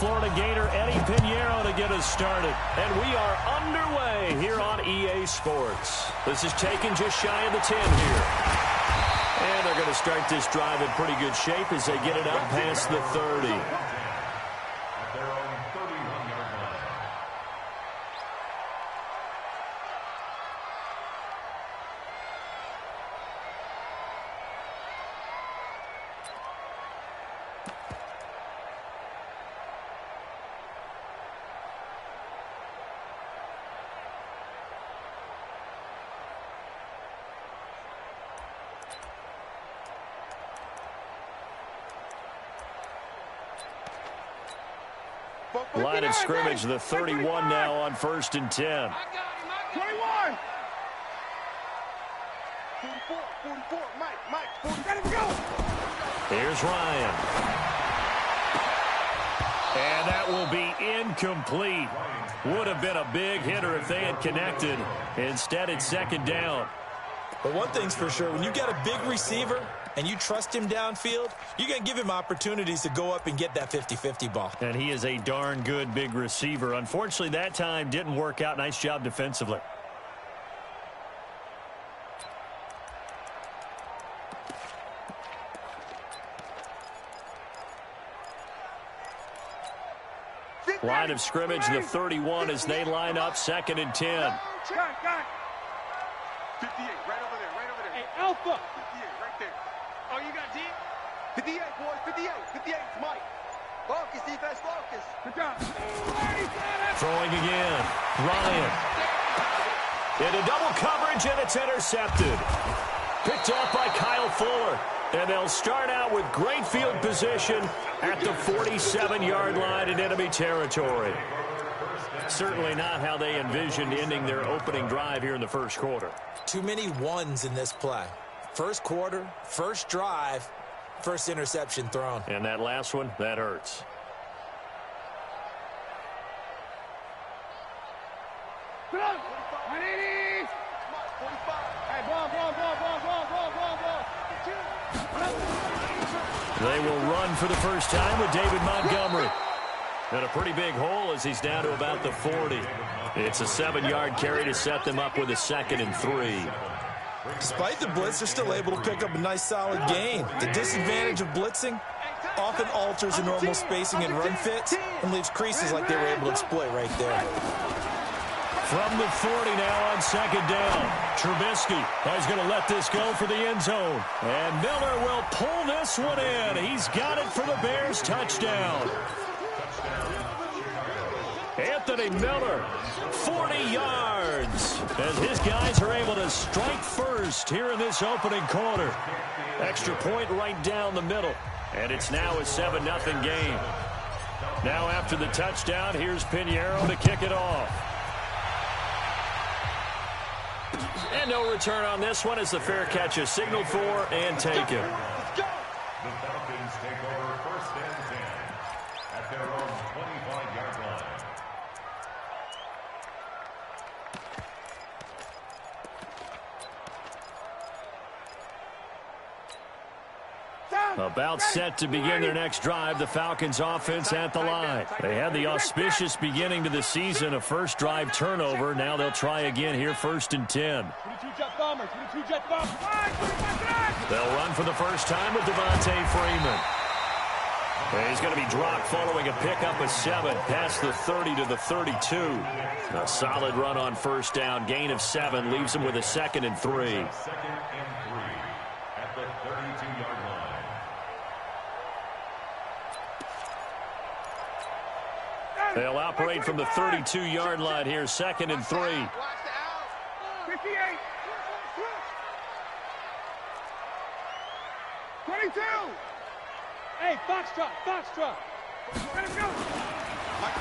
Florida Gator Eddie Pinheiro to get us started. And we are underway here on EA Sports. This is taken just shy of the 10 here. And they're going to start this drive in pretty good shape as they get it up past the 30. Line of scrimmage, the 31 now on 1st and 10. 21. 44, Mike, let him go. Here's Ryan. And that will be incomplete. Would have been a big hitter if they had connected. Instead, it's 2nd down. But one thing's for sure, when you got a big receiver and you trust him downfield, you're going to give him opportunities to go up and get that 50-50 ball. And he is a darn good big receiver. Unfortunately, that time didn't work out. Nice job defensively. Line of scrimmage, the 31 as they line up 2nd and 10. Got it. 58, right over there. Hey, Alpha. 58, right there. Oh, you got D? 58, boys, 58. 58, it's Mike. Focus, defense, focus. Good job. Throwing again. Ryan. Into double coverage, and it's intercepted. Picked off by Kyle Fuller. And they'll start out with great field position at the 47-yard line in enemy territory. Certainly not how they envisioned ending their opening drive here in the first quarter. Too many ones in this play. First quarter, first drive, first interception thrown. And that last one, that hurts. They will run for the first time with David Montgomery. And a pretty big hole as he's down to about the 40. It's a 7-yard carry to set them up with a 2nd and 3. Despite the blitz, they're still able to pick up a nice solid gain. The disadvantage of blitzing often alters the normal spacing and run fits and leaves creases like they were able to exploit right there. From the 40 now on 2nd down. Trubisky is going to let this go for the end zone. And Miller will pull this one in. He's got it for the Bears touchdown. Anthony Miller, 40 yards. As his guys are able to strike first here in this opening quarter. Extra point right down the middle. And it's now a 7-0 game. Now after the touchdown, here's Pinheiro to kick it off. And no return on this one as the fair catch is signaled for and taken. The Falcons take over 1st and 10 at their own 25-yard line. About set to begin their next drive, the Falcons offense at the line. They had the auspicious beginning to the season, a first drive turnover. Now they'll try again here, 1st and 10. They'll run for the first time with Devontae Freeman. And he's going to be dropped following a pickup of 7 past the 30 to the 32. A solid run on 1st down, gain of 7, leaves him with a 2nd and 3. 2nd and 3 at the 32-yard line. They'll operate from the 32-yard line here, 2nd and 3. 58. Hey, Foxtrot. Let him go.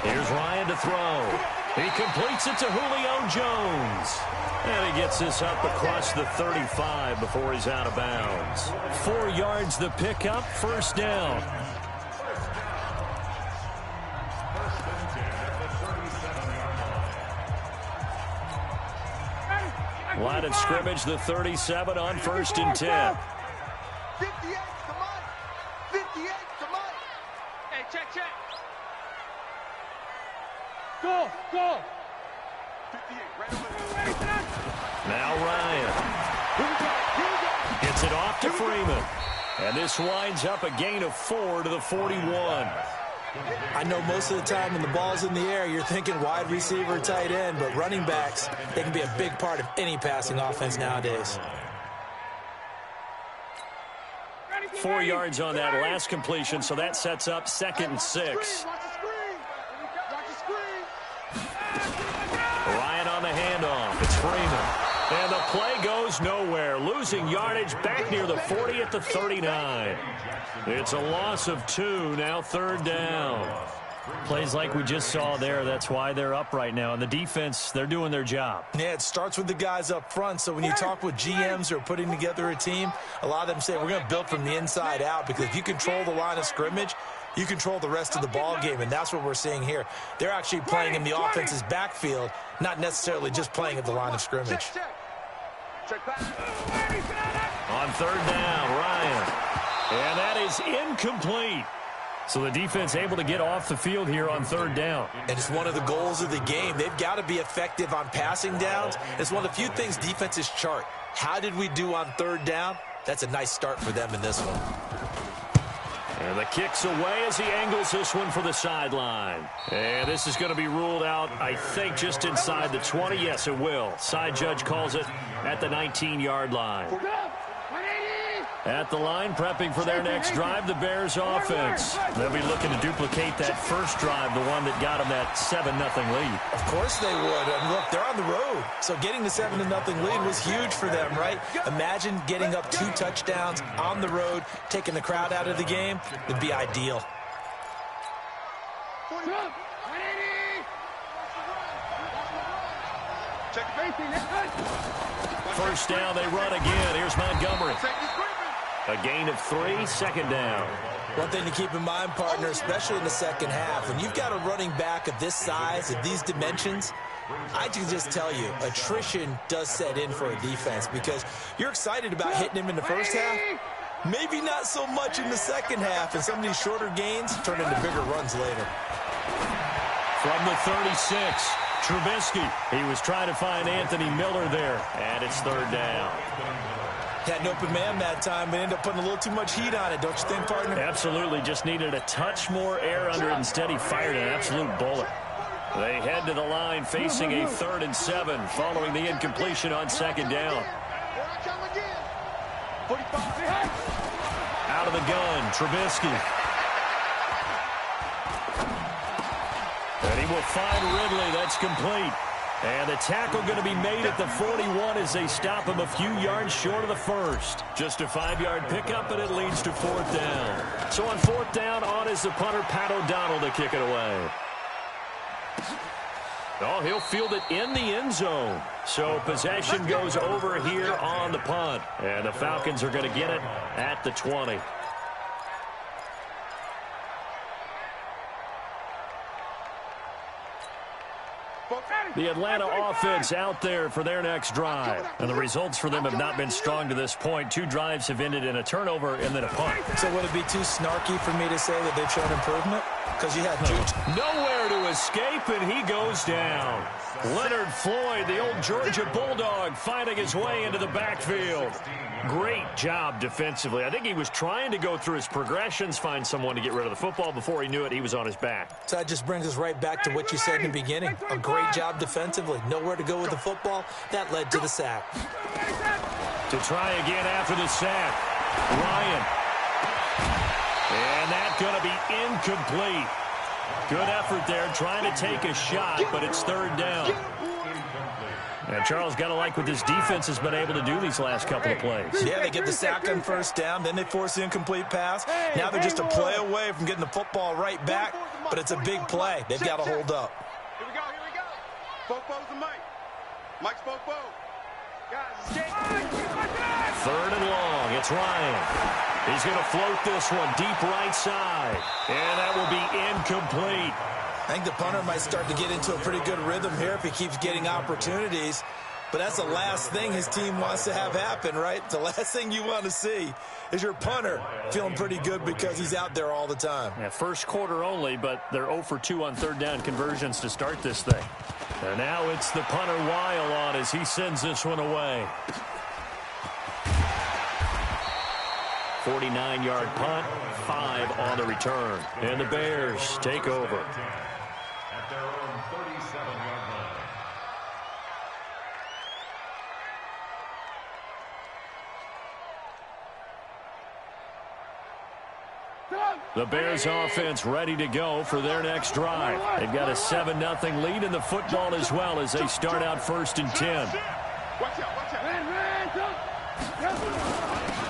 Here's Ryan to throw. He completes it to Julio Jones. And he gets this up across the 35 before he's out of bounds. 4 yards the pickup, 1st down. Line of scrimmage, the 37 on 1st and 10. 58 to Mike. 58 to Mike. Hey, check. Go. 58, right over there. Now Ryan. Gets it off to Freeman. And this winds up a gain of 4 to the 41. I know most of the time when the ball's in the air, you're thinking wide receiver, tight end, but running backs, they can be a big part of any passing offense nowadays. 4 yards on that last completion, so that sets up 2nd and 6. Ryan on the handoff. It's Freeman. And the play goes nowhere. Losing yardage back near the 40 at the 39. It's a loss of 2, now 3rd down. Plays like we just saw there. That's why they're up right now. And the defense, they're doing their job. Yeah, it starts with the guys up front. So when you talk with GMs who are putting together a team, a lot of them say we're going to build from the inside out, because if you control the line of scrimmage, you control the rest of the ball game, and that's what we're seeing here. They're actually playing in the offense's backfield, not necessarily just playing at the line of scrimmage. On 3rd down, Ryan. And that is incomplete. So the defense able to get off the field here on 3rd down. And it's one of the goals of the game. They've got to be effective on passing downs. It's one of the few things defenses chart. How did we do on 3rd down? That's a nice start for them in this one. And the kick's away as he angles this one for the sideline. And this is going to be ruled out, I think, just inside the 20. Yes, it will. Side judge calls it at the 19-yard line. At the line, prepping for their next drive, the Bears offense. They'll be looking to duplicate that first drive, the one that got them that 7-0 lead. Of course they would. And look, they're on the road. So getting the 7-0 lead was huge for them, right? Imagine getting up 2 touchdowns on the road, taking the crowd out of the game. It'd be ideal. First down, they run again. Here's Montgomery. A gain of 3, 2nd down. One thing to keep in mind, partner, especially in the second half, when you've got a running back of this size, of these dimensions, I can just tell you, attrition does set in for a defense, because you're excited about hitting him in the first half. Maybe not so much in the second half, and some of these shorter gains turn into bigger runs later. From the 36, Trubisky. He was trying to find Anthony Miller there, and it's 3rd down. Had an open man that time, but ended up putting a little too much heat on it, don't you think, partner? Absolutely. Just needed a touch more air under it. Instead, he fired an absolute bullet. They head to the line facing a 3rd and 7 following the incompletion on 2nd down. Out of the gun, Trubisky. And he will find Ridley. That's complete. And the tackle going to be made at the 41 as they stop him a few yards short of the first. Just a 5-yard pickup, and it leads to 4th down. So on 4th down, on is the punter, Pat O'Donnell, to kick it away. Oh, he'll field it in the end zone. So possession goes over here on the punt. And the Falcons are going to get it at the 20. The Atlanta offense out there for their next drive. And the results for them have not been strong to this point. 2 drives have ended in a turnover and then a punt. So would it be too snarky for me to say that they've shown improvement? Because you had Juju. Nowhere to escape, and he goes down. Leonard Floyd, the old Georgia Bulldog, finding his way into the backfield. Great job defensively. I think he was trying to go through his progressions, find someone to get rid of the football. Before he knew it, he was on his back. So that just brings us right back to what you said in the beginning. A great job defensively. Nowhere to go with the football. That led to the sack. To try again after the sack. Ryan. And that's going to be incomplete. Good effort there, trying to take a shot, but it's 3rd down. And Charles, got to like what this defense has been able to do these last couple of plays. Yeah, they get the sack on 1st down, then they force the incomplete pass. Now they're just a play away from getting the football right back, but it's a big play. They've got to hold up. Here we go. Bofo's and Mike. Mike's Bofo. Guys, escape. 3rd and long. It's Ryan. He's going to float this one deep right side. And that will be incomplete. I think the punter might start to get into a pretty good rhythm here if he keeps getting opportunities. But that's the last thing his team wants to have happen, right? The last thing you want to see is your punter feeling pretty good because he's out there all the time. Yeah, first quarter only, but they're 0 for 2 on third down conversions to start this thing. And now it's the punter Weil on as he sends this one away. 49-yard punt, 5 on the return. And the Bears take over. At their own 37-yard line. The Bears offense ready to go for their next drive. They've got a 7-0 lead in the football as well as they start out 1st and 10.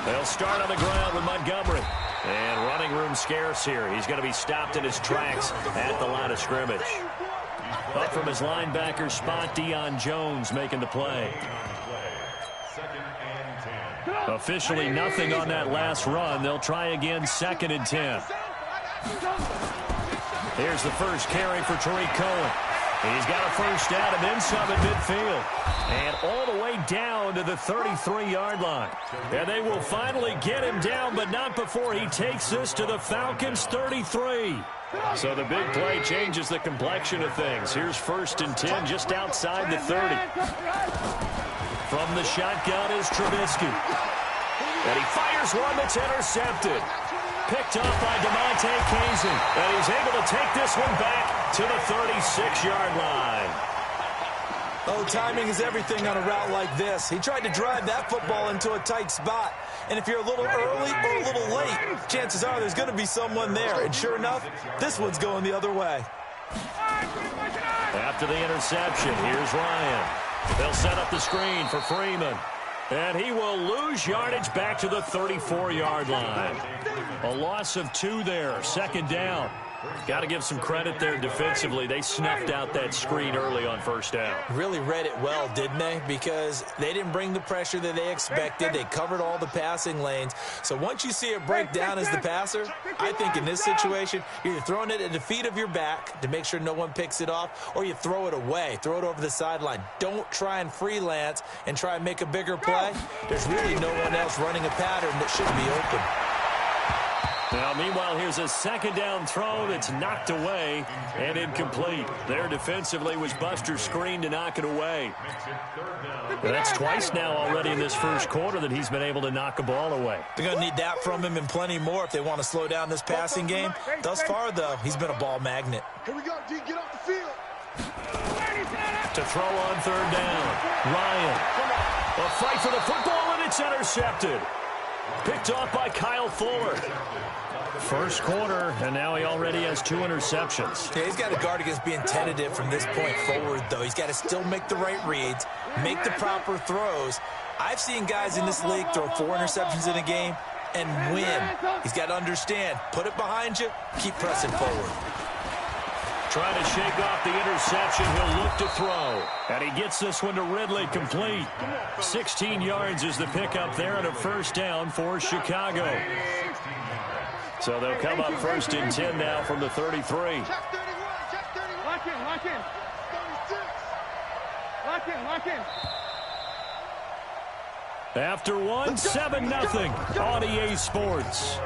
They'll start on the ground with Montgomery. And running room scarce here. He's going to be stopped in his tracks at the line of scrimmage. Up from his linebacker spot, Deion Jones making the play. Officially nothing on that last run. They'll try again 2nd and 10. Here's the first carry for Tariq Cohen. He's got a first down and then some at midfield. And all the way down to the 33-yard line. And they will finally get him down, but not before he takes this to the Falcons' 33. So the big play changes the complexion of things. Here's 1st and 10 just outside the 30. From the shotgun is Trubisky. And he fires one that's intercepted. Picked up by DeMonte Casey. And he's able to take this one back to the 36-yard line. Oh, timing is everything on a route like this. He tried to drive that football into a tight spot. And if you're a little early or a little late, chances are there's going to be someone there. And sure enough, this one's going the other way. After the interception, here's Ryan. They'll set up the screen for Freeman. And he will lose yardage back to the 34-yard line. A loss of 2 there, 2nd down. Got to give some credit there defensively. They snuffed out that screen early on 1st down. Really read it well, didn't they? Because they didn't bring the pressure that they expected. They covered all the passing lanes. So once you see it break down as the passer, I think in this situation, you're throwing it at the feet of your back to make sure no one picks it off, or you throw it away, throw it over the sideline. Don't try and freelance and try and make a bigger play. There's really no one else running a pattern that should be open. Now, meanwhile, here's a 2nd down throw that's knocked away and incomplete. There defensively was Buster's screen to knock it away. That's twice now already in this 1st quarter that he's been able to knock a ball away. They're going to need that from him and plenty more if they want to slow down this passing game. Thus far, though, he's been a ball magnet. Here we go, D. Get off the field. To throw on 3rd down. Ryan. A fight for the football, and it's intercepted. Picked off by Kyle Fuller. 1st quarter, and now he already has 2 interceptions. Yeah, he's got to guard against being tentative from this point forward, though. He's got to still make the right reads, make the proper throws. I've seen guys in this league throw 4 interceptions in a game and win. He's got to understand, put it behind you, keep pressing forward. Trying to shake off the interception. He'll look to throw. And he gets this one to Ridley complete. 16 yards is the pickup there and a 1st down for Chicago. So they'll come up 1st and 10 now from the 33. Check 31, check 31. Lock in, lock in. 36. Lock in, lock in. After one, 7-0 on EA Sports.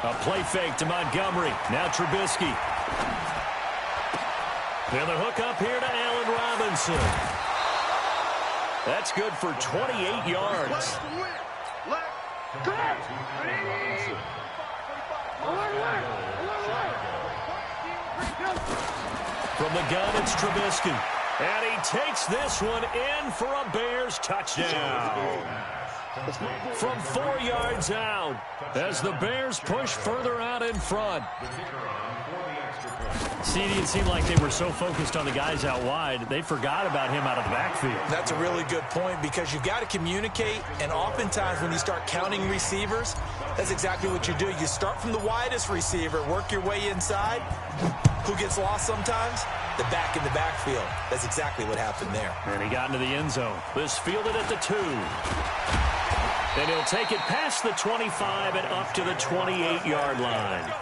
A play fake to Montgomery. Now Trubisky. And the hook up here to Allen Robinson. That's good for 28 yards. From the gun, it's Trubisky. And he takes this one in for a Bears touchdown. From 4 yards out as the Bears push further out in front. See, it seemed like they were so focused on the guys out wide, they forgot about him out of the backfield. That's a really good point because you've got to communicate, and oftentimes when you start counting receivers, that's exactly what you do. You start from the widest receiver, work your way inside. Who gets lost sometimes? The back in the backfield. That's exactly what happened there. And he got into the end zone. This fielded at the 2. And he'll take it past the 25 and up to the 28-yard line.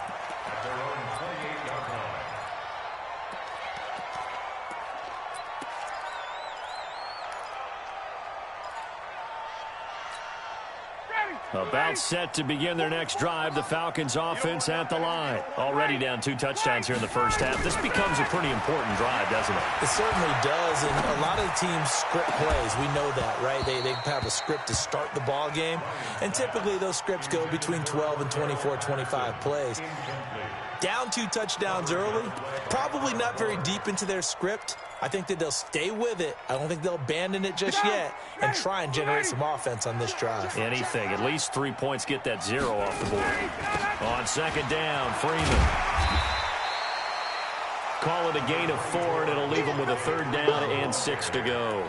About set to begin their next drive, the Falcons offense at the line. Already down 2 touchdowns here in the first half. This becomes a pretty important drive, doesn't it? It certainly does, and a lot of the teams script plays. We know that, right? They have a script to start the ball game, and typically those scripts go between 12 and 24, 25 plays. Down 2 touchdowns early, probably not very deep into their script. I think that they'll stay with it. I don't think they'll abandon it just yet and try and generate some offense on this drive. Anything. At least 3 points, get that 0 off the board. On second down, Freeman. Call it a gain of 4, and it'll leave them with a 3rd down and 6 to go.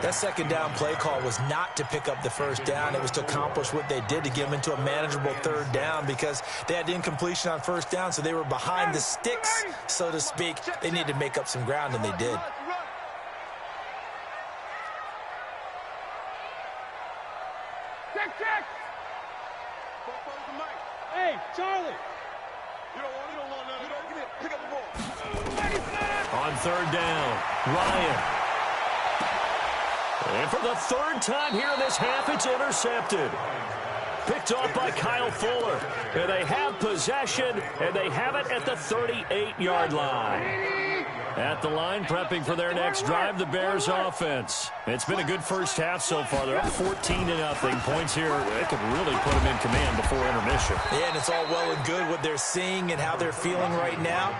That second down play call was not to pick up the 1st down. It was to accomplish what they did, to get them into a manageable 3rd down, because they had incompletion on 1st down, so they were behind the sticks, so to speak. They needed to make up some ground, and they did. Check. Hey, Charlie. You don't want none. Give it. Pick up the ball. On 3rd down, Ryan. And for the 3rd time here in this half, it's intercepted. Picked off by Kyle Fuller. And they have possession, and they have it at the 38-yard line. At the line, prepping for their next drive, the Bears offense. It's been a good first half so far. They're up 14-0. Points here, they could really put them in command before intermission. Yeah, and it's all well and good what they're seeing and how they're feeling right now.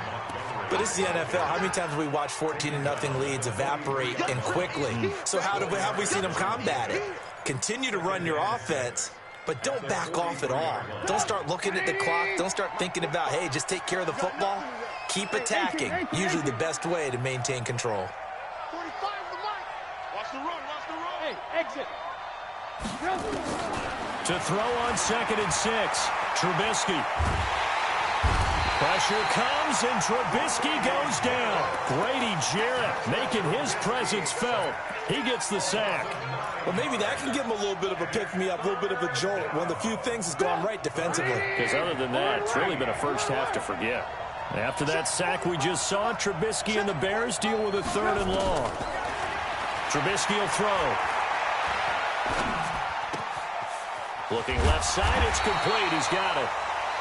But it's the NFL. How many times have we watched 14-0 leads evaporate and quickly? So how have we seen them combat it? Continue to run your offense, but don't back off at all. Don't start looking at the clock. Don't start thinking about, hey, just take care of the football. Keep attacking. Usually the best way to maintain control. 45 the mic. Watch the run. Hey, exit. To throw on 2nd and 6, Trubisky. Pressure comes, and Trubisky goes down. Grady Jarrett making his presence felt. He gets the sack. Well, maybe that can give him a little bit of a pick-me-up, a little bit of a jolt. One of the few things has gone right defensively. Because other than that, it's really been a first half to forget. After that sack we just saw, Trubisky and the Bears deal with a 3rd and long. Trubisky will throw. Looking left side, it's complete. He's got it.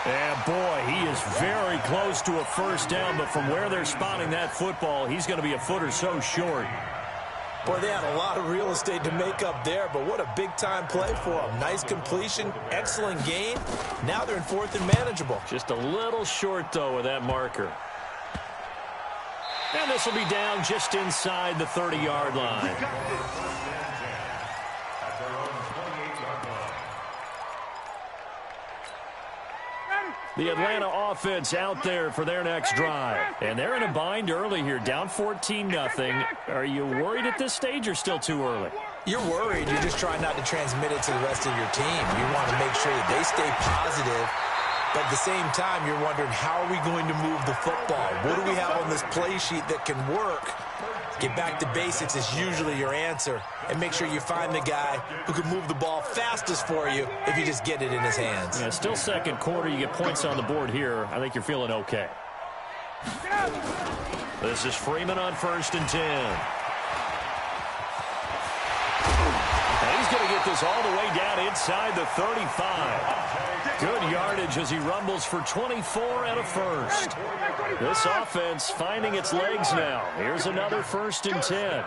And, boy, he is very close to a 1st down, but from where they're spotting that football, he's going to be a foot or so short. Boy, they had a lot of real estate to make up there, but what a big-time play for them. Nice completion, excellent gain. Now they're in 4th and manageable. Just a little short, though, with that marker. And this will be down just inside the 30-yard line. The Atlanta offense out there for their next drive. And they're in a bind early here, down 14-0. Are you worried at this stage or still too early? You're worried. You're just trying not to transmit it to the rest of your team. You want to make sure that they stay positive. But at the same time, you're wondering, how are we going to move the football? What do we have on this play sheet that can work? Get back to basics is usually your answer. And make sure you find the guy who can move the ball fastest for you if you just get it in his hands. Yeah, still 2nd quarter. You get points on the board here. I think you're feeling okay. This is Freeman on 1st and 10. And he's going to get this all the way down inside the 35. Good yardage as he rumbles for 24 and a 1st. This offense finding its legs now. Here's another 1st and 10.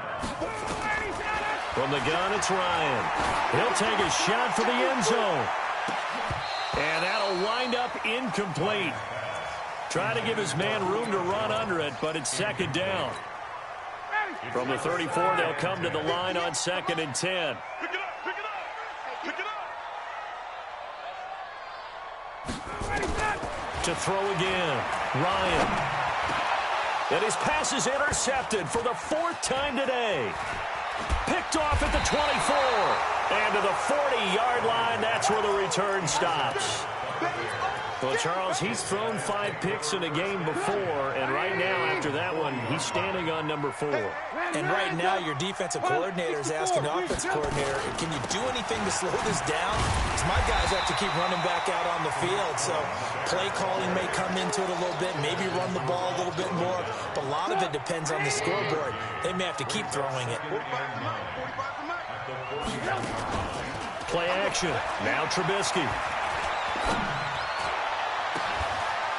From the gun, it's Ryan. He'll take a shot for the end zone. And that'll wind up incomplete. Trying to give his man room to run under it, but it's 2nd down. From the 34, they'll come to the line on 2nd and 10. To throw again, Ryan. And his pass is intercepted for the 4th time today. Picked off at the 24. And to the 40-yard line, that's where the return stops. Well, Charles, he's thrown 5 picks in a game before, and right now, after that one, he's standing on number 4. And right now, your defensive coordinator is asking the offensive coordinator, can you do anything to slow this down? Because my guys have to keep running back out on the field, so play calling may come into it a little bit, maybe run the ball a little bit more, but a lot of it depends on the scoreboard. They may have to keep throwing it. Play action. Now Trubisky.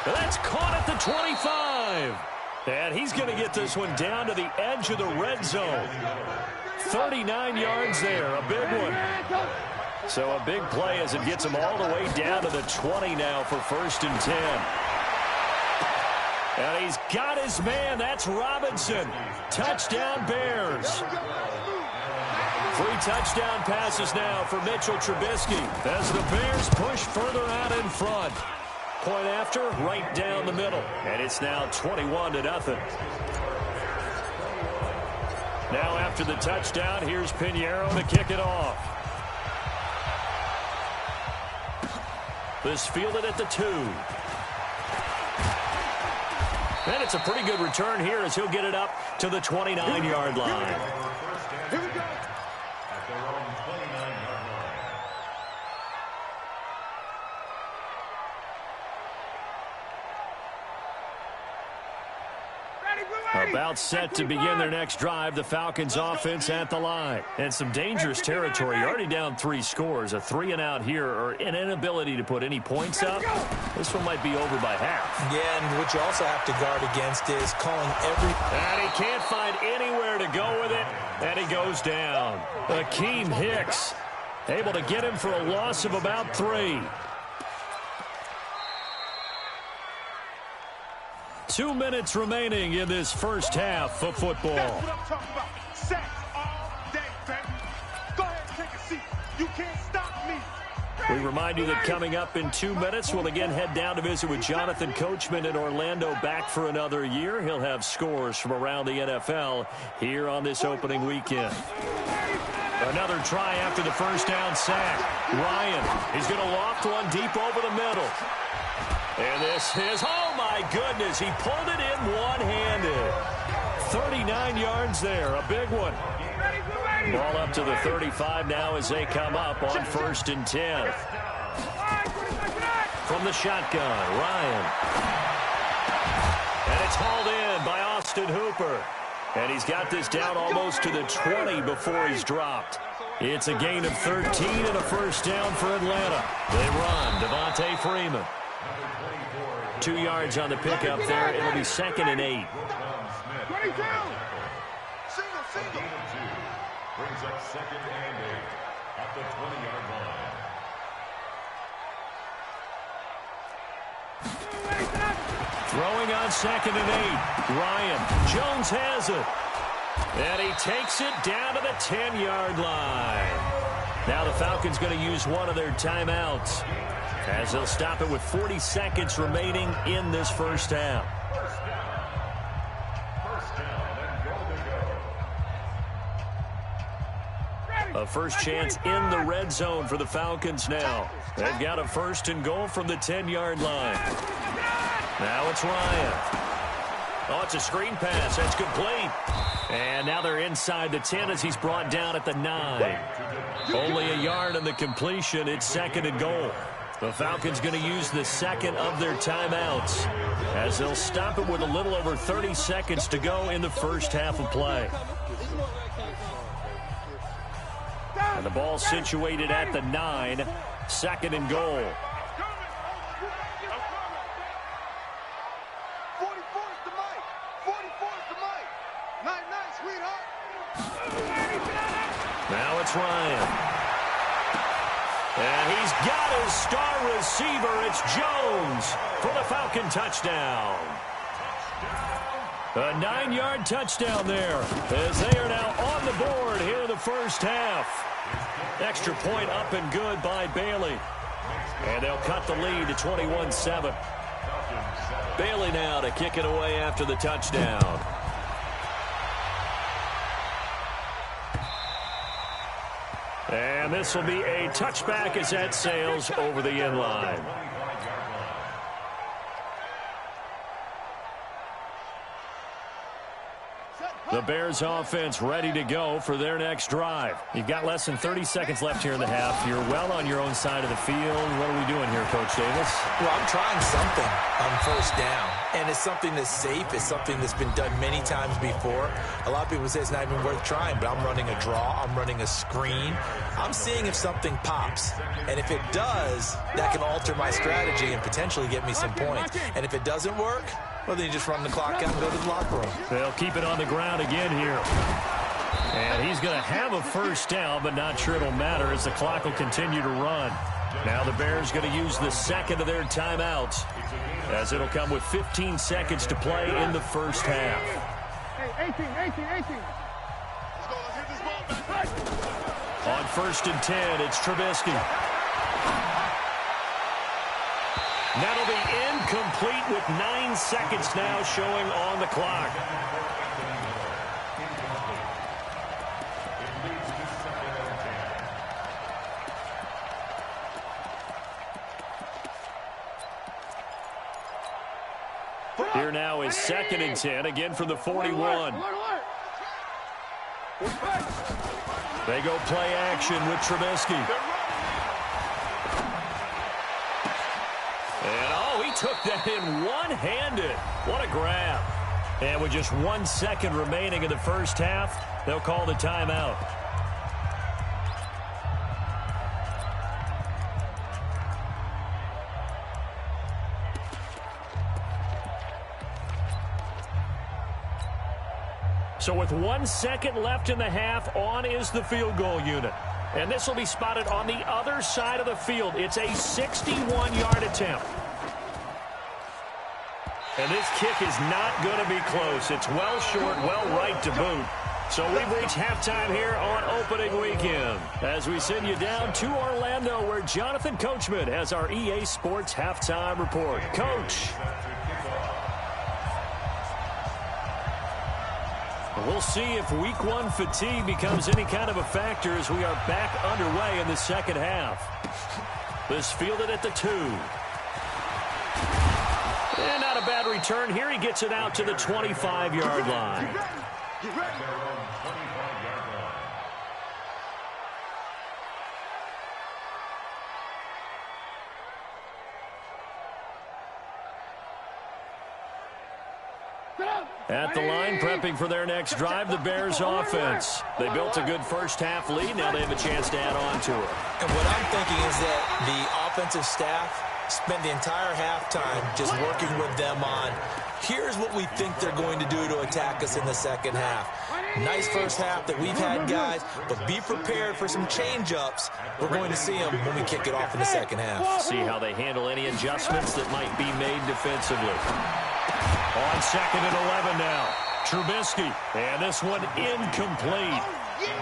That's caught at the 25. And he's going to get this one down to the edge of the red zone. 39 yards there, a big one. So a big play as it gets him all the way down to the 20 now for 1st and 10. And he's got his man. That's Robinson. Touchdown, Bears. 3 touchdown passes now for Mitchell Trubisky as the Bears push further out in front. Point after, right down the middle. And it's now 21-0. Now after the touchdown, here's Pinheiro to kick it off. This fielded at the 2. And it's a pretty good return here as he'll get it up to the 29-yard line. Here we go. At their own 29-yard line. About set to begin their next drive, the Falcons offense at the line. And some dangerous territory. You're already down 3 scores. A 3-and-out here or an inability to put any points up. This one might be over by half. Yeah, and what you also have to guard against is calling every... And he can't find anywhere to go with it. And he goes down. Akeem Hicks able to get him for a loss of about 3. 2 minutes remaining in this first half of football. That's what I'm talking about. Sacks all day, baby. Go ahead and take a seat. You can't stop me. We remind you that coming up in 2 minutes, we'll again head down to visit with Jonathan Coachman in Orlando, back for another year. He'll have scores from around the NFL here on this opening weekend. Another try after the first down sack. Ryan, he's going to loft one deep over the middle. And this is, oh my goodness, he pulled it in one-handed. 39 yards there, a big one. Ball up to the 35 now as they come up on 1st and 10. From the shotgun, Ryan. And it's hauled in by Austin Hooper. And he's got this down almost to the 20 before he's dropped. It's a gain of 13 and a first down for Atlanta. They run, Devontae Freeman. 2 yards on the pickup there. It'll be 2nd and 8. 22. Single. Brings up 2nd and 8 at the 20-yard line. Throwing on 2nd and 8. Ryan. Jones has it. And he takes it down to the 10-yard line. Now the Falcons going to use one of their timeouts as they'll stop it with 40 seconds remaining in this first half. A first chance in the red zone for the Falcons now. They've got a 1st and goal from the 10-yard line. Now it's Ryan. Oh, it's a screen pass. That's complete. And now they're inside the 10 as he's brought down at the 9. Only a yard on the completion. It's 2nd and goal. The Falcons going to use the second of their timeouts as they'll stop it with a little over 30 seconds to go in the first half of play. And the ball situated at the 9, 2nd and goal. 44 is the mic. 44 is the mic. Night, sweetheart. Now it's Ryan. And he's got his star receiver. It's Jones for the Falcon touchdown. A 9-yard touchdown there as they are now on the board here in the first half. Extra point up and good by Bailey. And they'll cut the lead to 21-7. Bailey now to kick it away after the touchdown. And this will be a touchback as that sails over the end line. The Bears offense ready to go for their next drive. You've got less than 30 seconds left here in the half. You're well on your own side of the field. What are we doing here, Coach Davis? Well, I'm trying something on first down, and it's something that's safe. It's something that's been done many times before. A lot of people say it's not even worth trying, but I'm running a draw. I'm running a screen. I'm seeing if something pops, and if it does, that can alter my strategy and potentially get me some points. And if it doesn't work, well, then you just run the clock out and go to the locker room. They'll keep it on the ground again here. And he's going to have a first down, but not sure it'll matter as the clock will continue to run. Now the Bears going to use the second of their timeouts, as it'll come with 15 seconds to play in the first half. Hey, 18. Let's go. Let's hit this ball back. On 1st and 10, it's Trubisky. That'll be incomplete with 9 seconds now showing on the clock. Here now is 2nd and 10, again from the 41. They go play action with Trubisky. And, oh, he took that in one-handed. What a grab. And with just 1 second remaining in the first half, they'll call the timeout. So with 1 second left in the half, on is the field goal unit. And this will be spotted on the other side of the field. It's a 61-yard attempt. And this kick is not going to be close. It's well short, well right to boot. So we've reached halftime here on opening weekend, as we send you down to Orlando, where Jonathan Coachman has our EA Sports halftime report. Coach. We'll see if week 1 fatigue becomes any kind of a factor as we are back underway in the second half. This fielded at the 2. And not a bad return here. He gets it out to the 25-yard line. At the line, prepping for their next drive, the Bears offense. They built a good first half lead. Now they have a chance to add on to it. And what I'm thinking is that the offensive staff spend the entire halftime just working with them on, here's what we think they're going to do to attack us in the second half. Nice first half that we've had, guys, but be prepared for some change-ups. We're going to see them when we kick it off in the second half. See how they handle any adjustments that might be made defensively. On 2nd and 11 now, Trubisky, and this one incomplete.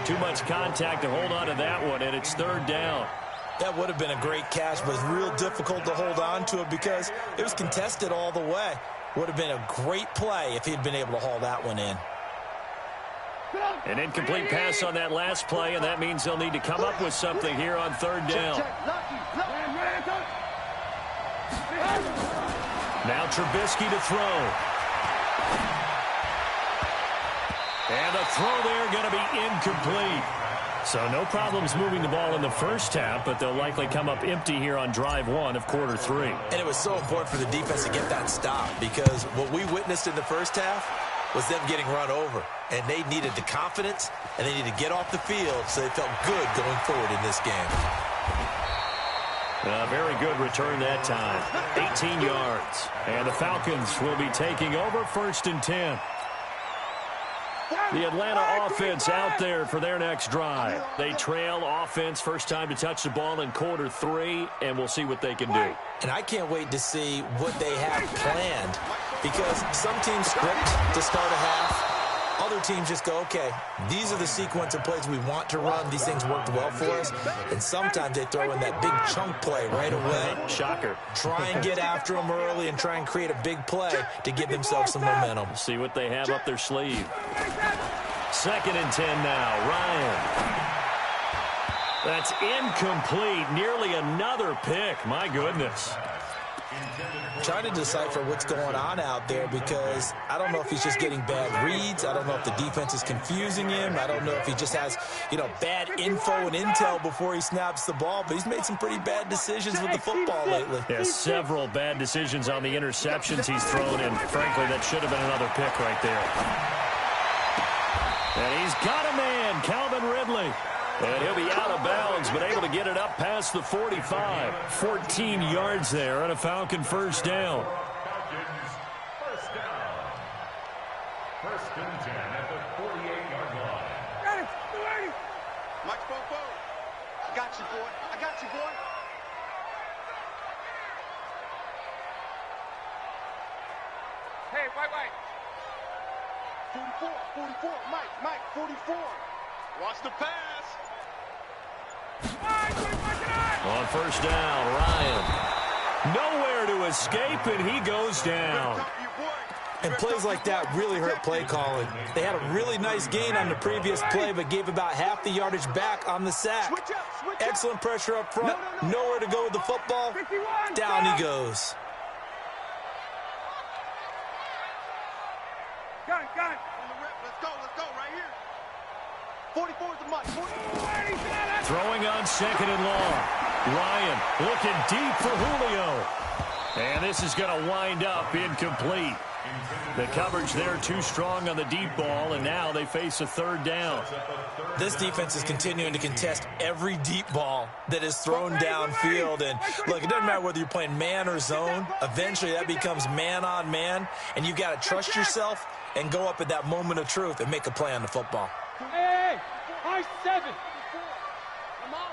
Too much contact to hold on to that one, and it's 3rd down. That would have been a great catch, but it's real difficult to hold on to it because it was contested all the way. Would have been a great play if he'd been able to haul that one in. An incomplete pass on that last play, and that means they'll need to come up with something here on 3rd down. Now Trubisky to throw. And the throw there going to be incomplete. So no problems moving the ball in the first half, but they'll likely come up empty here on drive 1 of quarter 3. And it was so important for the defense to get that stop because what we witnessed in the first half was them getting run over. And they needed the confidence, and they needed to get off the field so they felt good going forward in this game. A very good return that time. 18 yards. And the Falcons will be taking over 1st and 10. The Atlanta offense out there for their next drive. They trail offense, first time to touch the ball in quarter 3, and we'll see what they can do. And I can't wait to see what they have planned because some teams script to start a half. Other teams just go, okay, these are the sequence of plays we want to run. These things worked well for us. And sometimes they throw in that big chunk play right away. Shocker. Try and get after them early and try and create a big play to give themselves some momentum. See what they have up their sleeve. 2nd and 10 now. Ryan. That's incomplete. Nearly another pick. My goodness. Trying to decipher what's going on out there because I don't know if he's just getting bad reads. I don't know if the defense is confusing him. I don't know if he just has, bad info and intel before he snaps the ball. But he's made some pretty bad decisions with the football lately. Yeah, several bad decisions on the interceptions he's thrown, and frankly, that should have been another pick right there. And he's got a man, Calvin Ridley. And he'll be out of bounds, but able to get it up past the 45. 14 yards there on a Falcon first down. Falcons first down. First and 10 at the 48-yard line. Got it. Mike Popo. I got you, boy. I got you, boy. Hey, white. 44, Mike, 44. Watch the pass. On first down, Ryan. Nowhere to escape, and he goes down. And plays like that really hurt play calling. They had a really nice gain on the previous play, but gave about half the yardage back on the sack. Excellent pressure up front. Nowhere to go with the football. Down he goes. Got it. Let's go, right here. 44 is the mark. Throwing on second and long. Ryan looking deep for Julio. And this is going to wind up incomplete. The coverage there too strong on the deep ball, and now they face a third down. This defense is continuing to contest every deep ball that is thrown downfield. And look, it doesn't matter whether you're playing man or zone. Eventually that becomes man on man, and you got to trust yourself and go up at that moment of truth and make a play on the football. Hey, high 7. Come on.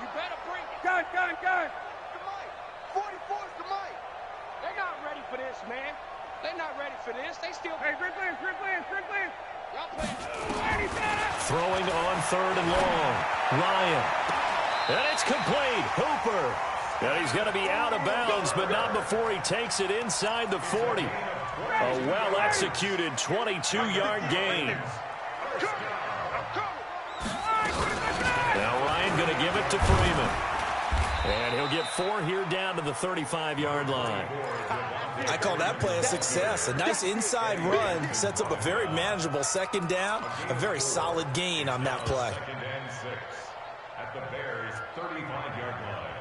You better bring it. Gun. The mic. 44 is the mic. They're not ready for this, man. They're not ready for this. They still. Hey, Strickland. Y'all playing. Throwing on third and long. Ryan. And it's complete. Hooper. And he's going to be out of bounds, but not before he takes it inside the 40. A well-executed 22-yard gain. Now Ryan going to give it to Freeman. And he'll get 4 here down to the 35-yard line. I call that play a success. A nice inside run sets up a very manageable second down. A very solid gain on that play. Second and 6 at the Bears' 35-yard line.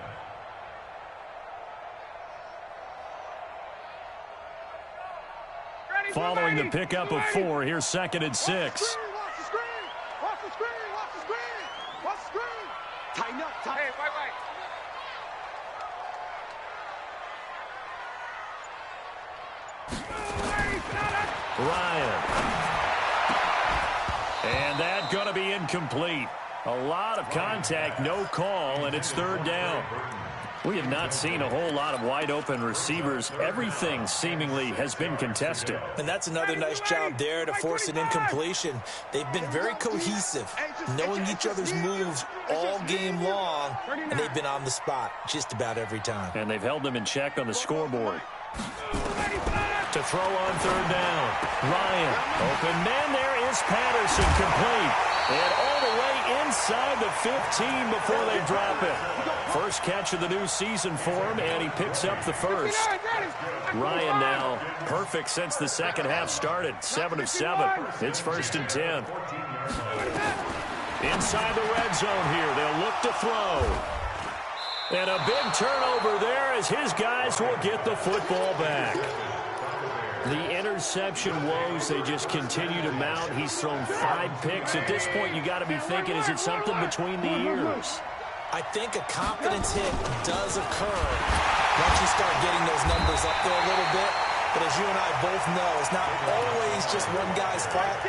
Following the pickup of 4, here's second and 6. Watch the screen. Tighten up. Hey, white. Ryan. And that going to be incomplete. A lot of contact, no call, and it's third down. We have not seen a whole lot of wide-open receivers. Everything seemingly has been contested. And that's another nice job there to force an incompletion. They've been very cohesive, knowing each other's moves all game long, and they've been on the spot just about every time. And they've held them in check on the scoreboard. To throw on third down. Ryan. Open man, there is Patterson, complete. And all the way inside the 15 before they drop it. First catch of the new season for him, and he picks up the first. Ryan now perfect since the second half started. 7 of 7. It's first and 10. Inside the red zone here. They'll look to throw. And a big turnover there as his guys will get the football back. The interception woes, they just continue to mount. He's thrown 5 picks. At this point, you got to be thinking, is it something between the ears? I think a confidence hit does occur once you start getting those numbers up there a little bit. But as you and I both know, it's not always just one guy's fault.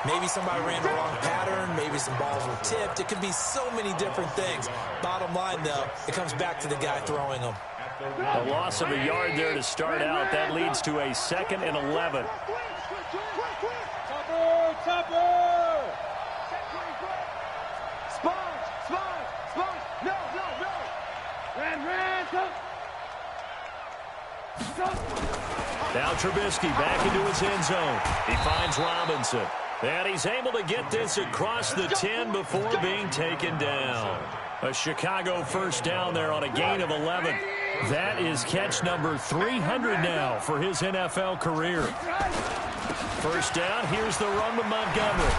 Maybe somebody ran the wrong pattern. Maybe some balls were tipped. It could be so many different things. Bottom line, though, it comes back to the guy throwing them. A loss of a yard there to start out. That leads to a 2nd and 11. Topper! Sponge! No! Ran, Now Trubisky back into his end zone. He finds Robinson. And he's able to get this across the 10 before being taken down. A Chicago first down there on a gain of 11. That is catch number 300 now for his NFL career. First down, here's the run with Montgomery.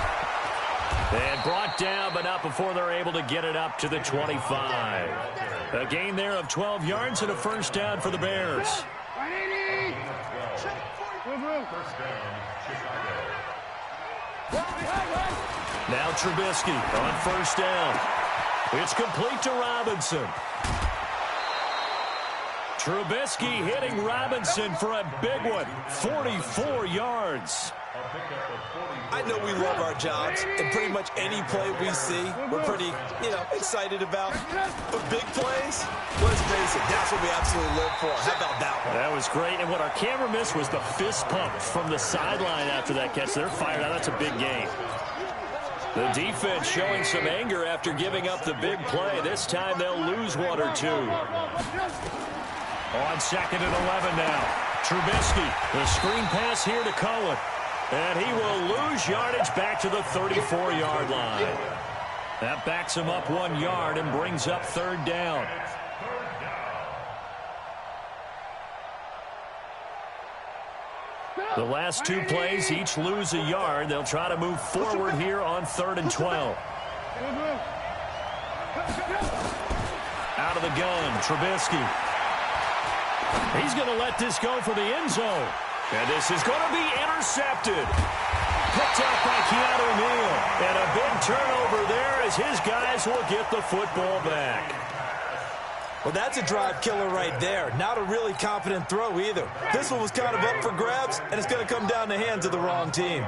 And brought down, but not before they're able to get it up to the 25. A gain there of 12 yards and a first down for the Bears. Now Trubisky on first down. It's complete to Robinson. Trubisky hitting Robinson for a big one, 44 yards. I know we love our jobs, and pretty much any play we see, we're pretty, excited about. But big plays, let's face it, that's what we absolutely live for. How about that one? That was great, and what our camera missed was the fist pump from the sideline after that catch. They're fired out. That's a big game. The defense showing some anger after giving up the big play. This time they'll lose one or two. On second and 11 now. Trubisky, the screen pass here to Cohen. And he will lose yardage back to the 34-yard line. That backs him up 1 yard and brings up third down. The last two plays each lose a yard. They'll try to move forward here on 3rd and 12. Out of the gun, Trubisky. He's going to let this go for the end zone. And this is going to be intercepted. Picked up by Keanu Neal. And a big turnover there as his guys will get the football back. Well, that's a drive killer right there. Not a really confident throw either. This one was kind of up for grabs, and it's going to come down the hands of the wrong team.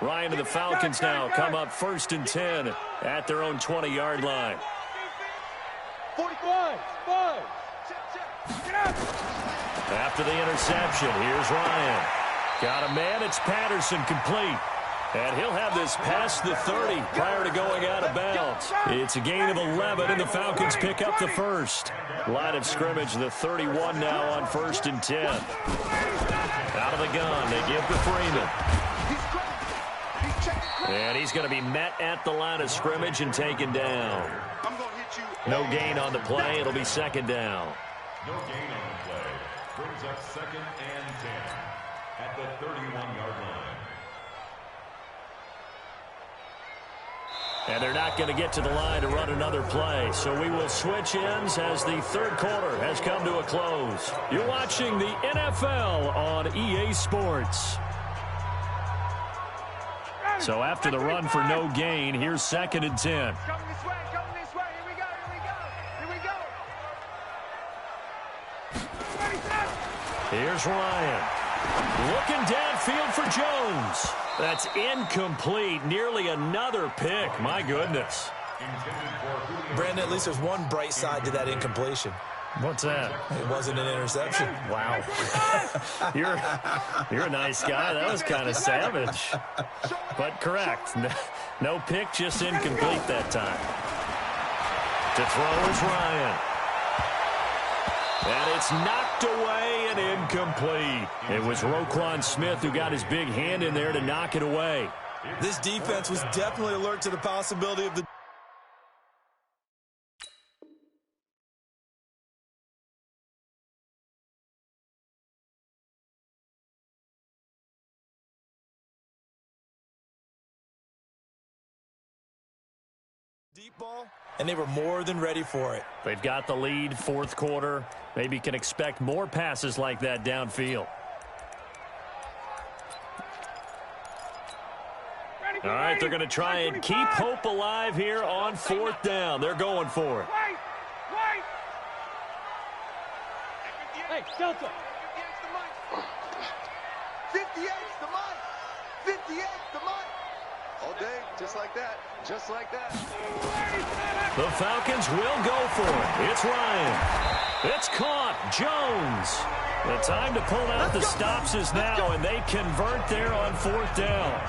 Ryan and the Falcons now come up 1st and 10 at their own 20-yard line. 45. After the interception, here's Ryan. Got a man, it's Patterson complete. And he'll have this past the 30 prior to going out of bounds. It's a gain of 11, and the Falcons pick up the first. Line of scrimmage, the 31 now on 1st and 10. Out of the gun, they give to Freeman. And he's going to be met at the line of scrimmage and taken down. No gain on the play. It'll be second down. No gain on the play. Brings up 2nd and 10 at the 31-yard line. And they're not going to get to the line to run another play. So we will switch ends as the third quarter has come to a close. You're watching the NFL on EA Sports. So after the run for no gain, here's 2nd and 10. Coming this way. Here we go. Here's Ryan. Looking downfield for Jones. That's incomplete. Nearly another pick. My goodness. Brandon, at least there's one bright side to that incompletion. What's that? It wasn't an interception. Wow. You're a nice guy. That was kind of savage. But correct. No pick, just incomplete that time. To throw is Ryan. And it's knocked away and incomplete. It was Roquan Smith who got his big hand in there to knock it away. This defense was definitely alert to the possibility of the... deep ball, and they were more than ready for it. They've got the lead, 4th quarter. Maybe can expect more passes like that downfield. All right, they're going to try and keep hope alive here on 4th down. They're going for it. Hey, Delta. 58's the mic. 58's the mic. All day, just like that. Just like that. The Falcons will go for it. It's Ryan. It's caught. Jones. The time to pull out the stops is now, and they convert there on 4th down.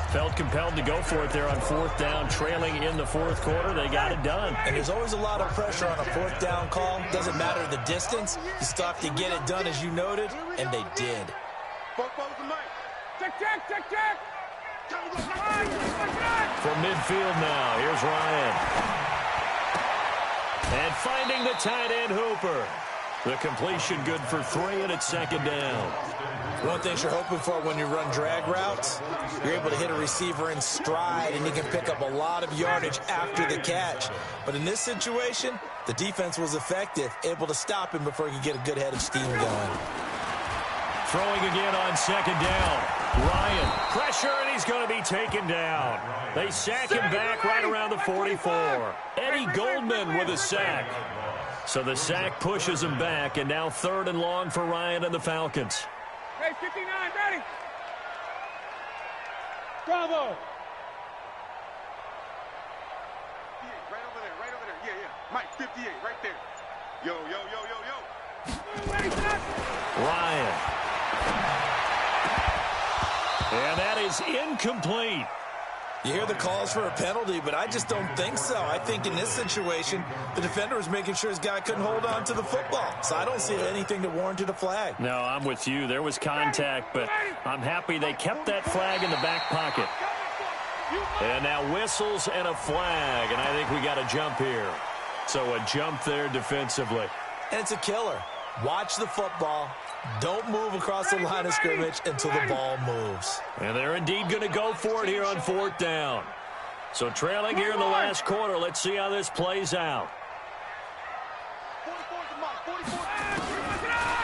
Felt compelled to go for it there on 4th down, trailing in the 4th quarter. They got it done. And there's always a lot of pressure on a 4th down call. Doesn't matter the distance. You still have to get it done, as you noted, and they did. Check. From midfield now, here's Ryan. And finding the tight end Hooper. The completion good for 3, and it's second down. One thing you're hoping for when you run drag routes, you're able to hit a receiver in stride, and you can pick up a lot of yardage after the catch. But in this situation, the defense was effective, able to stop him before he could get a good head of steam going. Throwing again on second down. Ryan, pressure, and he's going to be taken down. They sack him back right around the 44. Eddie Goldman with a sack. So the sack pushes him back, and now 3rd and long for Ryan and the Falcons. Hey, 59, ready. Bravo. Right over there, right over there. Yeah, yeah. Mike, 58, right there. Yo, yo, yo, yo, yo. Ryan. And that is incomplete. You hear the calls for a penalty, but I just don't think so. I think in this situation, the defender was making sure his guy couldn't hold on to the football. So I don't see anything that warranted a flag. No, I'm with you. There was contact, but I'm happy they kept that flag in the back pocket. And now whistles and a flag, and I think we got a jump here. So a jump there defensively. And it's a killer. Watch the football. Don't move across the line of scrimmage until the ball moves. And they're indeed going to go for it here on 4th down. So trailing here in the last quarter. Let's see how this plays out.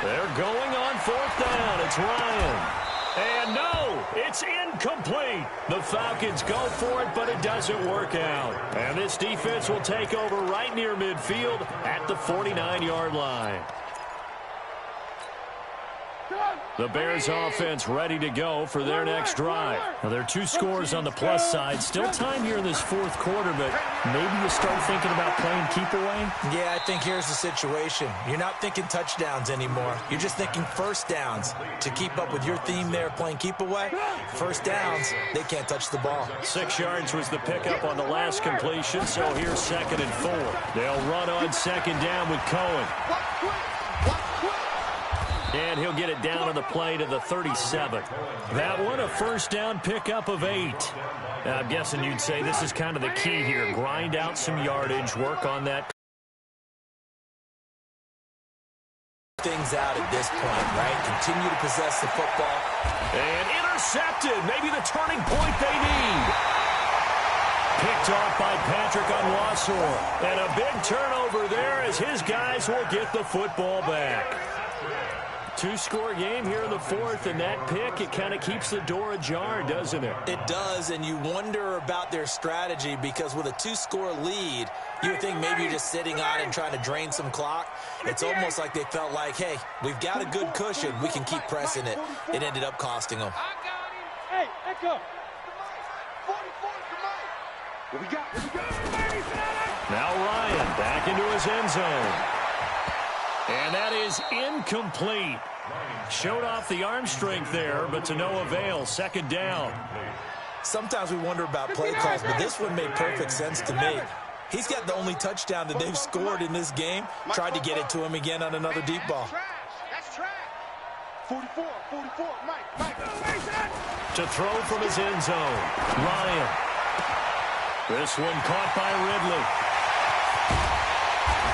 They're going on 4th down. It's Ryan. And no, it's incomplete. The Falcons go for it, but it doesn't work out. And this defense will take over right near midfield at the 49-yard line. The Bears offense ready to go for their next drive. Now, there are 2 scores on the plus side. Still time here in this 4th quarter, but maybe you start thinking about playing keep away? Yeah, I think here's the situation. You're not thinking touchdowns anymore. You're just thinking first downs. To keep up with your theme there, playing keep away, first downs, they can't touch the ball. 6 yards was the pickup on the last completion, so here's 2nd and 4. They'll run on 2nd down with Cohen. And he'll get it down on the play to the 37. That one, a first down pickup of 8. Now, I'm guessing you'd say this is kind of the key here. Grind out some yardage, work on that. Things out at this point, right? Continue to possess the football. And intercepted. Maybe the turning point they need. Picked off by Patrick Onwuasor. And a big turnover there as his guys will get the football back. 2-score game here in the 4th, and that pick, it kind of keeps the door ajar, doesn't it? It does, and you wonder about their strategy because with a 2-score lead, you would think maybe you're just sitting on it and trying to drain some clock. It's almost like they felt like, hey, we've got a good cushion. We can keep pressing it. It ended up costing them. Hey, Echo. 44, what we got? Now Ryan back into his end zone. And that is incomplete. Showed off the arm strength there, but to no avail. 2nd down. Sometimes we wonder about play calls, but this one made perfect sense to me. He's got the only touchdown that they've scored in this game. Tried to get it to him again on another deep ball. That's trash. 44, Mike. To throw from his end zone. Ryan. This one caught by Ridley.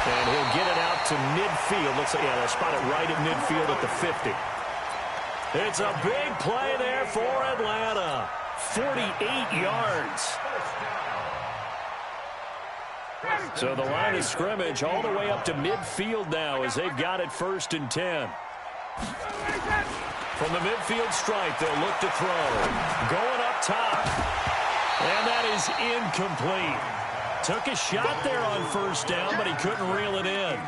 And he'll get it out to midfield. Looks like, yeah, they'll spot it right at midfield at the 50. It's a big play there for Atlanta. 48 yards. So the line of scrimmage all the way up to midfield now as they've got it 1st and 10. From the midfield stripe, they'll look to throw. Going up top. And that is incomplete. Took a shot there on 1st down, but he couldn't reel it in.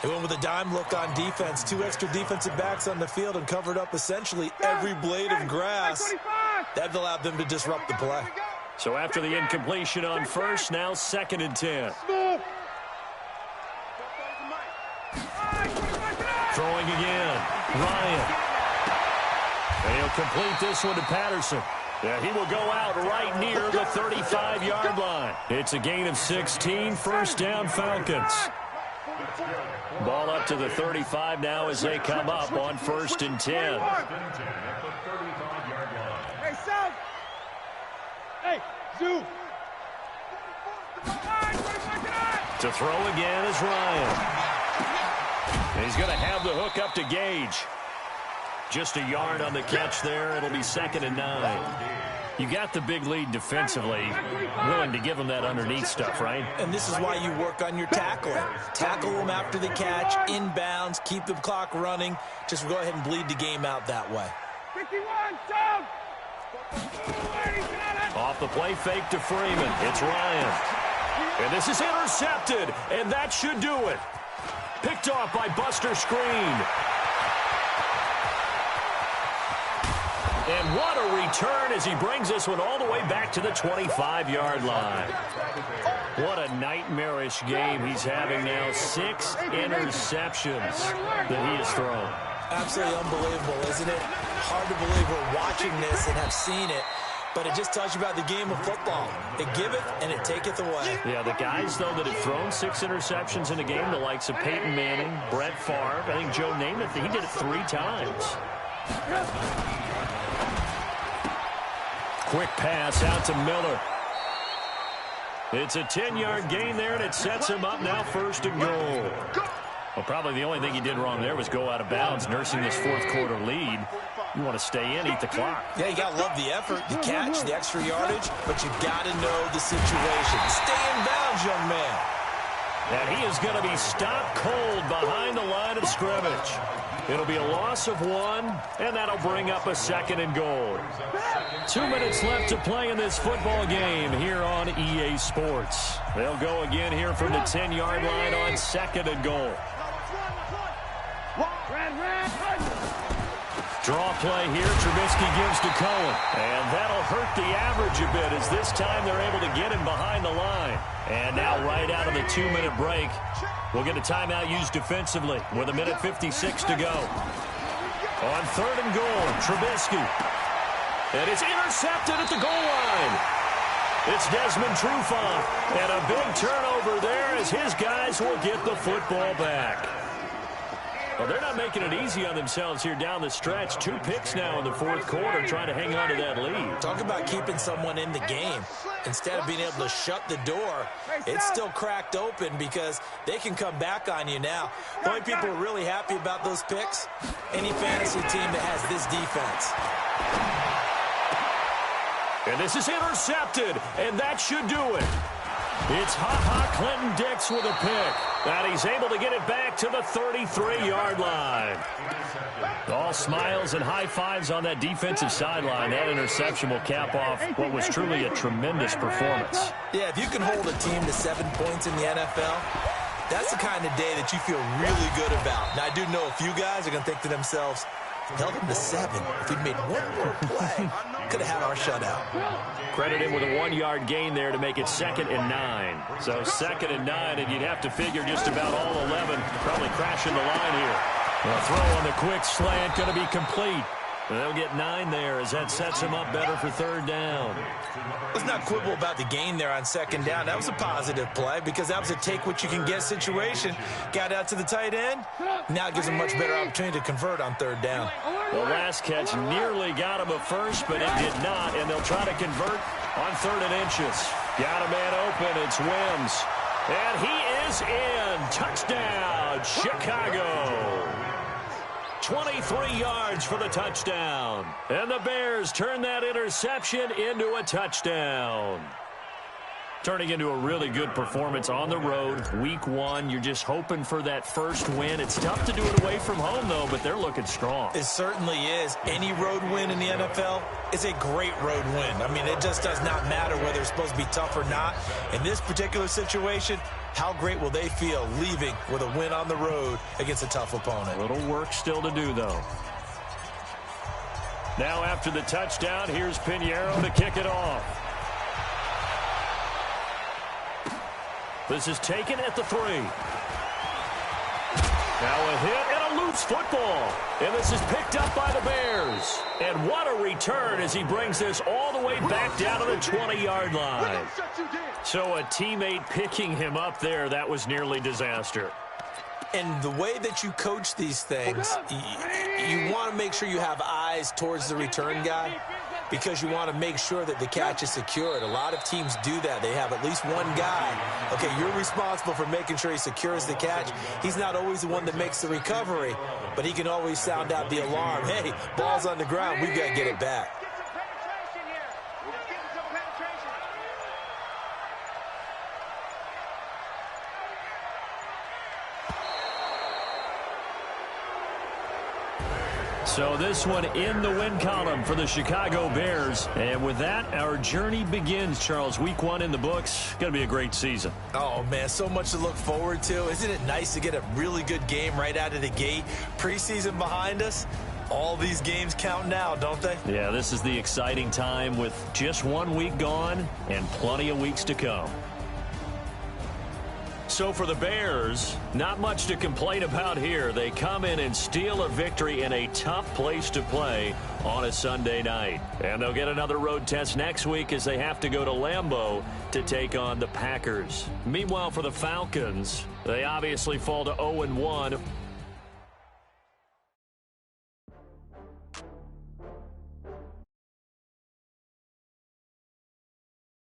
He went with a dime look on defense. 2 extra defensive backs on the field and covered up essentially every blade of grass. That allowed them to disrupt the play. So after the incompletion on 1st, now 2nd and 10. Throwing again. Ryan. And he'll complete this one to Patterson. Yeah, he will go out right near the 35-yard line. It's a gain of 16, 1st down Falcons. Ball up to the 35 now as they come up on 1st and 10. Hey, South. Hey, Zoo. To throw again is Ryan. And he's going to have the hook up to Gage. Just a yard on the catch there. It'll be 2nd and 9. You got the big lead defensively, willing to give them that underneath stuff, right? And this is why you work on your tackling. Tackle them after the catch, inbounds, keep the clock running. Just go ahead and bleed the game out that way. 51, down. Off the play fake to Freeman. It's Ryan. And this is intercepted, and that should do it. Picked off by Buster Screen. And what a return as he brings this one all the way back to the 25-yard line. What a nightmarish game he's having now. 6 interceptions that he has thrown. Absolutely unbelievable, isn't it? Hard to believe we're watching this and have seen it, but it just tells you about the game of football. It giveth and it taketh away. Yeah, the guys, though, that have thrown 6 interceptions in a game, the likes of Peyton Manning, Brett Favre, I think Joe Namath, he did it 3 times. Quick pass out to Miller. It's a 10-yard gain there, and it sets him up now 1st and goal. Well, probably the only thing he did wrong there was go out of bounds, nursing this 4th quarter lead. You want to stay in, eat the clock. Yeah, you got to love the effort, the catch, the extra yardage, but you got to know the situation. Stay in bounds, young man. And he is going to be stopped cold behind the line of scrimmage. It'll be a loss of 1, and that'll bring up a 2nd and goal. 2 minutes left to play in this football game here on EA Sports. They'll go again here from the 10-yard line on 2nd and goal. Draw play here. Trubisky gives to Cohen. And that'll hurt the average a bit as this time they're able to get him behind the line. And now right out of the 2-minute break, we'll get a timeout used defensively with 1:56 to go. On 3rd and goal, Trubisky. And it's intercepted at the goal line. It's Desmond Trufant. And a big turnover there as his guys will get the football back. Well, they're not making it easy on themselves here down the stretch. 2 picks now in the 4th quarter trying to hang on to that lead. Talk about keeping someone in the game. Instead of being able to shut the door, it's still cracked open because they can come back on you now. The only people who are really happy about those picks, any fantasy team that has this defense. And this is intercepted, and that should do it. It's Clinton Dix with a pick. And he's able to get it back to the 33-yard line. All smiles and high fives on that defensive sideline. That interception will cap off what was truly a tremendous performance. Yeah, if you can hold a team to 7 points in the NFL, that's the kind of day that you feel really good about. Now, I do know a few guys are going to think to themselves, held him to 7. If we'd made one more play, could have had our shutout. Credit him with a 1-yard gain there to make it 2nd and 9. So 2nd and 9, and you'd have to figure just about all 11 probably crashing the line here. A throw on the quick slant going to be complete. And they'll get 9 there as that sets him up better for 3rd down. Let's not quibble about the gain there on 2nd down. That was a positive play because that was a take-what-you-can-get situation. Got out to the tight end. Now it gives him a much better opportunity to convert on 3rd down. The last catch nearly got him a first, but it did not, and they'll try to convert on 3rd and inches. Got a man open. It's Wims. And he is in. Touchdown, Chicago. 23 yards for the touchdown. And the Bears turn that interception into a touchdown. Turning into a really good performance on the road. Week 1, you're just hoping for that first win. It's tough to do it away from home, though, but they're looking strong. It certainly is. Any road win in the NFL is a great road win. I mean, it just does not matter whether it's supposed to be tough or not. In this particular situation, how great will they feel leaving with a win on the road against a tough opponent? A little work still to do, though. Now after the touchdown, here's Pinheiro to kick it off. This is taken at the 3. Now a hit and a loose football. And this is picked up by the Bears. And what a return as he brings this all the way back down to the 20-yard line. So a teammate picking him up there, that was nearly disaster. And the way that you coach these things, you want to make sure you have eyes towards the return guy. because you want to make sure that the catch is secured. A lot of teams do that. They have at least one guy. Okay, you're responsible for making sure he secures the catch. He's not always the one that makes the recovery, but he can always sound out the alarm. Hey, ball's on the ground. We've got to get it back. So this one in the win column for the Chicago Bears. And with that, our journey begins, Charles. Week 1 in the books. Going to be a great season. Oh, man, so much to look forward to. Isn't it nice to get a really good game right out of the gate? Preseason behind us. All these games count now, don't they? Yeah, this is the exciting time with just 1 week gone and plenty of weeks to come. So for the Bears, not much to complain about here. They come in and steal a victory in a tough place to play on a Sunday night. And they'll get another road test next week as they have to go to Lambeau to take on the Packers. Meanwhile, for the Falcons, they obviously fall to 0-1